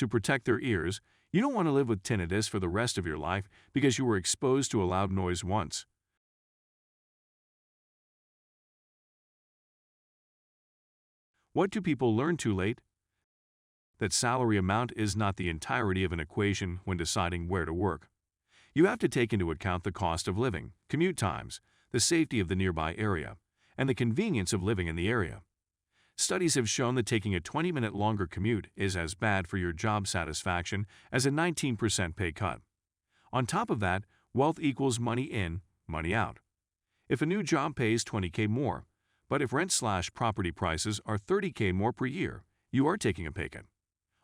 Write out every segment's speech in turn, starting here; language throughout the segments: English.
to protect their ears. You don't want to live with tinnitus for the rest of your life because you were exposed to a loud noise once. What do people learn too late? That salary amount is not the entirety of an equation when deciding where to work. You have to take into account the cost of living, commute times, the safety of the nearby area, and the convenience of living in the area. Studies have shown that taking a 20-minute longer commute is as bad for your job satisfaction as a 19% pay cut. On top of that, wealth equals money in, money out. If a new job pays $20K more, but if rent/property prices are $30K more per year, you are taking a pay cut.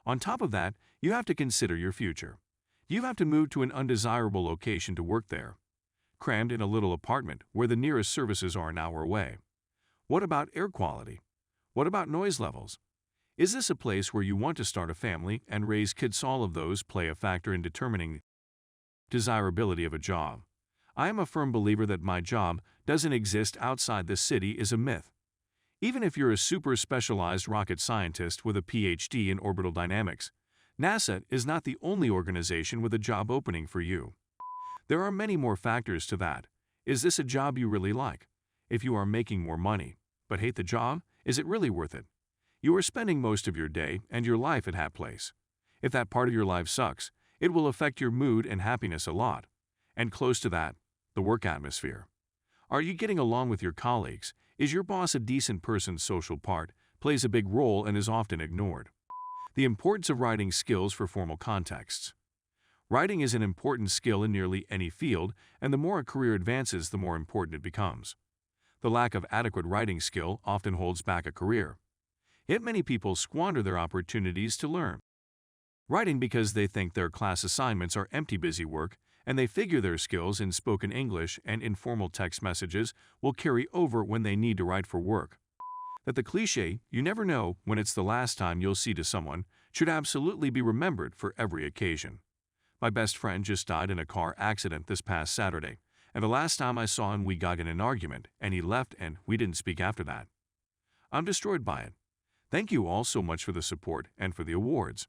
On top of that, you have to consider your future. You have to move to an undesirable location to work there, crammed in a little apartment where the nearest services are an hour away. What about air quality? What about noise levels? Is this a place where you want to start a family and raise kids? All of those play a factor in determining desirability of a job. I am a firm believer that my job doesn't exist outside the city is a myth. Even if you're a super specialized rocket scientist with a PhD in orbital dynamics, NASA is not the only organization with a job opening for you. There are many more factors to that. Is this a job you really like? If you are making more money, but hate the job, is it really worth it? You are spending most of your day and your life at that place. If that part of your life sucks, it will affect your mood and happiness a lot. And close to that, the work atmosphere. Are you getting along with your colleagues? Is your boss a decent person? Social part plays a big role and is often ignored. The importance of writing skills for formal contexts. Writing is an important skill in nearly any field, and the more a career advances, the more important it becomes. The lack of adequate writing skill often holds back a career. Yet many people squander their opportunities to learn writing because they think their class assignments are empty busy work, and they figure their skills in spoken English and informal text messages will carry over when they need to write for work. That the cliché, "you never know when it's the last time you'll see to someone," should absolutely be remembered for every occasion. My best friend just died in a car accident this past Saturday, and the last time I saw him we got in an argument, and he left and we didn't speak after that. I'm destroyed by it. Thank you all so much for the support and for the awards.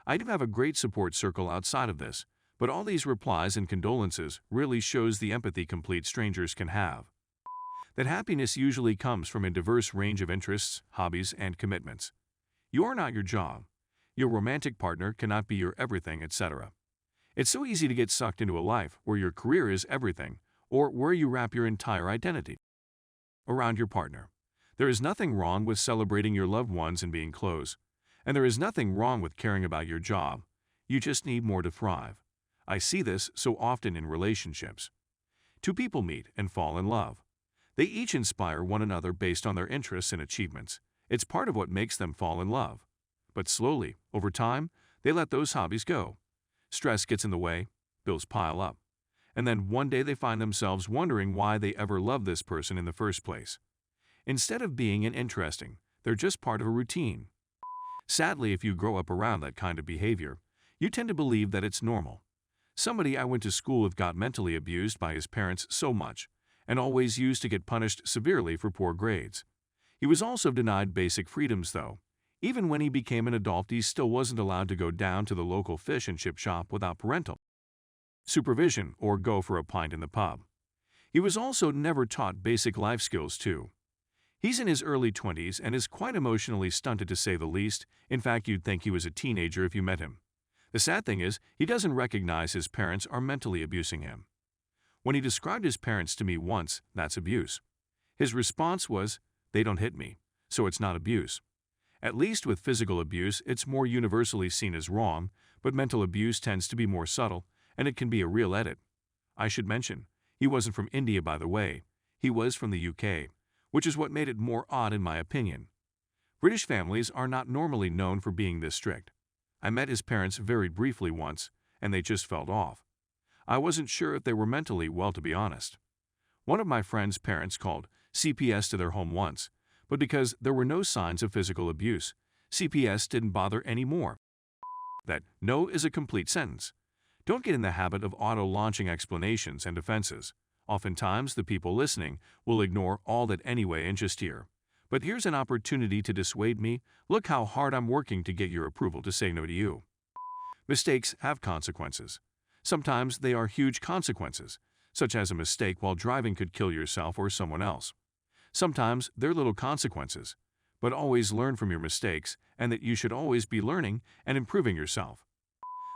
I do have a great support circle outside of this, but all these replies and condolences really shows the empathy complete strangers can have. That happiness usually comes from a diverse range of interests, hobbies, and commitments. You are not your job. Your romantic partner cannot be your everything, etc. It's so easy to get sucked into a life where your career is everything, or where you wrap your entire identity around your partner. There is nothing wrong with celebrating your loved ones and being close, and there is nothing wrong with caring about your job. You just need more to thrive. I see this so often in relationships. Two people meet and fall in love. They each inspire one another based on their interests and achievements. It's part of what makes them fall in love. But slowly, over time, they let those hobbies go. Stress gets in the way, bills pile up, and then one day they find themselves wondering why they ever loved this person in the first place. Instead of being interesting, they're just part of a routine. Sadly, if you grow up around that kind of behavior, you tend to believe that it's normal. Somebody I went to school with got mentally abused by his parents so much, and always used to get punished severely for poor grades. He was also denied basic freedoms though. Even when he became an adult, he still wasn't allowed to go down to the local fish and chip shop without parental supervision or go for a pint in the pub. He was also never taught basic life skills too. He's in his early 20s and is quite emotionally stunted to say the least. In fact, you'd think he was a teenager if you met him. The sad thing is, he doesn't recognize his parents are mentally abusing him. When he described his parents to me once, that's abuse. His response was, "They don't hit me, so it's not abuse." At least with physical abuse, it's more universally seen as wrong, but mental abuse tends to be more subtle, and it can be a real edit. I should mention, he wasn't from India by the way, he was from the UK, which is what made it more odd in my opinion. British families are not normally known for being this strict. I met his parents very briefly once, and they just felt off. I wasn't sure if they were mentally well, to be honest. One of my friend's parents called CPS to their home once, but because there were no signs of physical abuse, CPS didn't bother anymore. That "no" is a complete sentence. Don't get in the habit of auto-launching explanations and defenses. Oftentimes, the people listening will ignore all that anyway and just hear, "But here's an opportunity to dissuade me. Look how hard I'm working to get your approval to say no to you." Mistakes have consequences. Sometimes they are huge consequences, such as a mistake while driving could kill yourself or someone else. Sometimes they're little consequences, but always learn from your mistakes and that you should always be learning and improving yourself.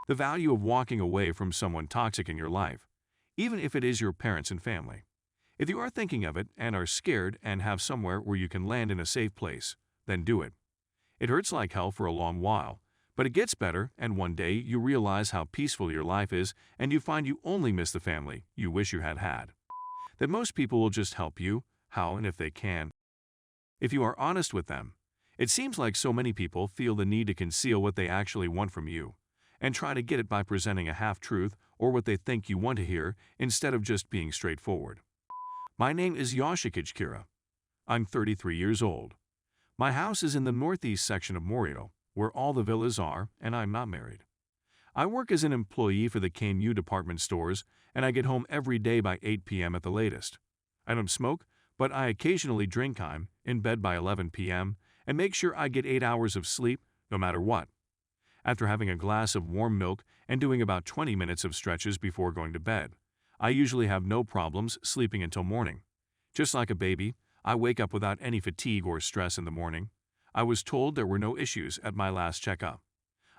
The value of walking away from someone toxic in your life, even if it is your parents and family. If you are thinking of it and are scared and have somewhere where you can land in a safe place, then do it. It hurts like hell for a long while, but it gets better, and one day you realize how peaceful your life is and you find you only miss the family you wish you had had. That most people will just help you, how and if they can. If you are honest with them, it seems like so many people feel the need to conceal what they actually want from you and try to get it by presenting a half-truth or what they think you want to hear instead of just being straightforward. My name is Yoshikage Kira. I'm 33 years old. My house is in the northeast section of Morio, where all the villas are, and I'm not married. I work as an employee for the KNU department stores, and I get home every day by 8 p.m. at the latest. I don't smoke, but I occasionally drink. I'm in bed by 11 p.m. and make sure I get 8 hours of sleep, no matter what. After having a glass of warm milk and doing about 20 minutes of stretches before going to bed, I usually have no problems sleeping until morning. Just like a baby, I wake up without any fatigue or stress in the morning. I was told there were no issues at my last checkup.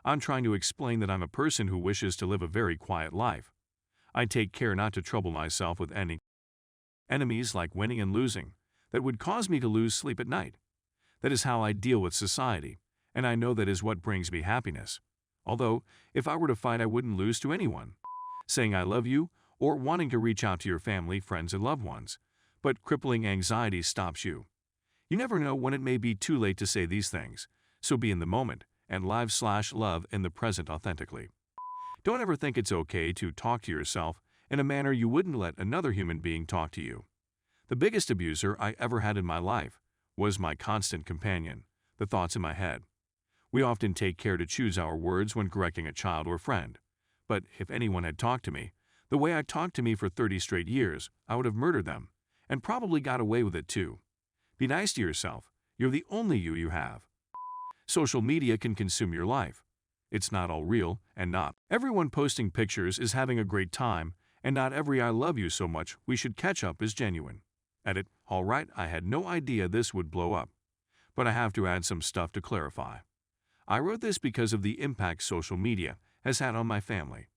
I'm trying to explain that I'm a person who wishes to live a very quiet life. I take care not to trouble myself with any enemies like winning and losing that would cause me to lose sleep at night. That is how I deal with society, and I know that is what brings me happiness. Although, if I were to fight, I wouldn't lose to anyone. Saying I love you or wanting to reach out to your family, friends, and loved ones, but crippling anxiety stops you. You never know when it may be too late to say these things, so be in the moment and live/love in the present authentically. Don't ever think it's okay to talk to yourself in a manner you wouldn't let another human being talk to you. The biggest abuser I ever had in my life was my constant companion, the thoughts in my head. We often take care to choose our words when correcting a child or friend, but if anyone had talked to me the way I talked to me for 30 straight years, I would have murdered them, and probably got away with it too. Be nice to yourself. You're the only you have. Social media can consume your life. It's not all real, and not everyone posting pictures is having a great time, and not every "I love you so much we should catch up" is genuine. Edit. Alright, I had no idea this would blow up. But I have to add some stuff to clarify. I wrote this because of the impact social media has had on my family.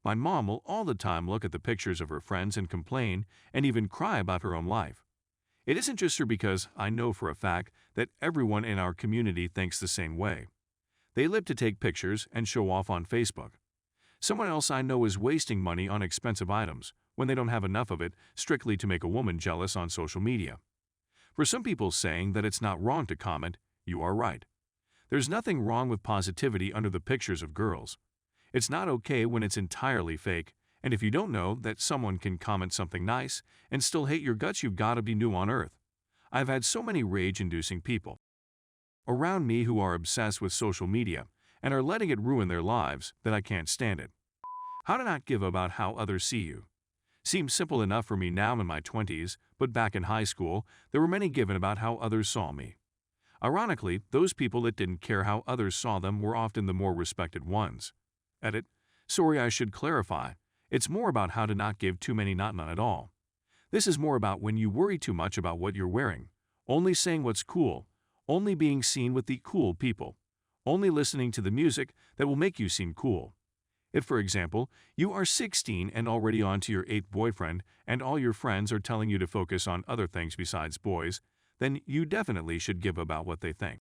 My mom will all the time look at the pictures of her friends and complain and even cry about her own life. It isn't just her, because I know for a fact that everyone in our community thinks the same way. They live to take pictures and show off on Facebook. Someone else I know is wasting money on expensive items when they don't have enough of it, strictly to make a woman jealous on social media. For some people saying that it's not wrong to comment, you are right. There's nothing wrong with positivity under the pictures of girls. It's not okay when it's entirely fake, and if you don't know that someone can comment something nice and still hate your guts, you've got to be new on earth. I've had so many rage-inducing people around me who are obsessed with social media and are letting it ruin their lives that I can't stand it. How to not give about how others see you. Seems simple enough for me now in my 20s, but back in high school, there were many given about how others saw me. Ironically, those people that didn't care how others saw them were often the more respected ones. Edit. Sorry, I should clarify. It's more about how to not give too many, not none at all. This is more about when you worry too much about what you're wearing, only saying what's cool, only being seen with the cool people, only listening to the music that will make you seem cool. If, for example, you are 16 and already on to your 8th boyfriend and all your friends are telling you to focus on other things besides boys, then you definitely should give about what they think.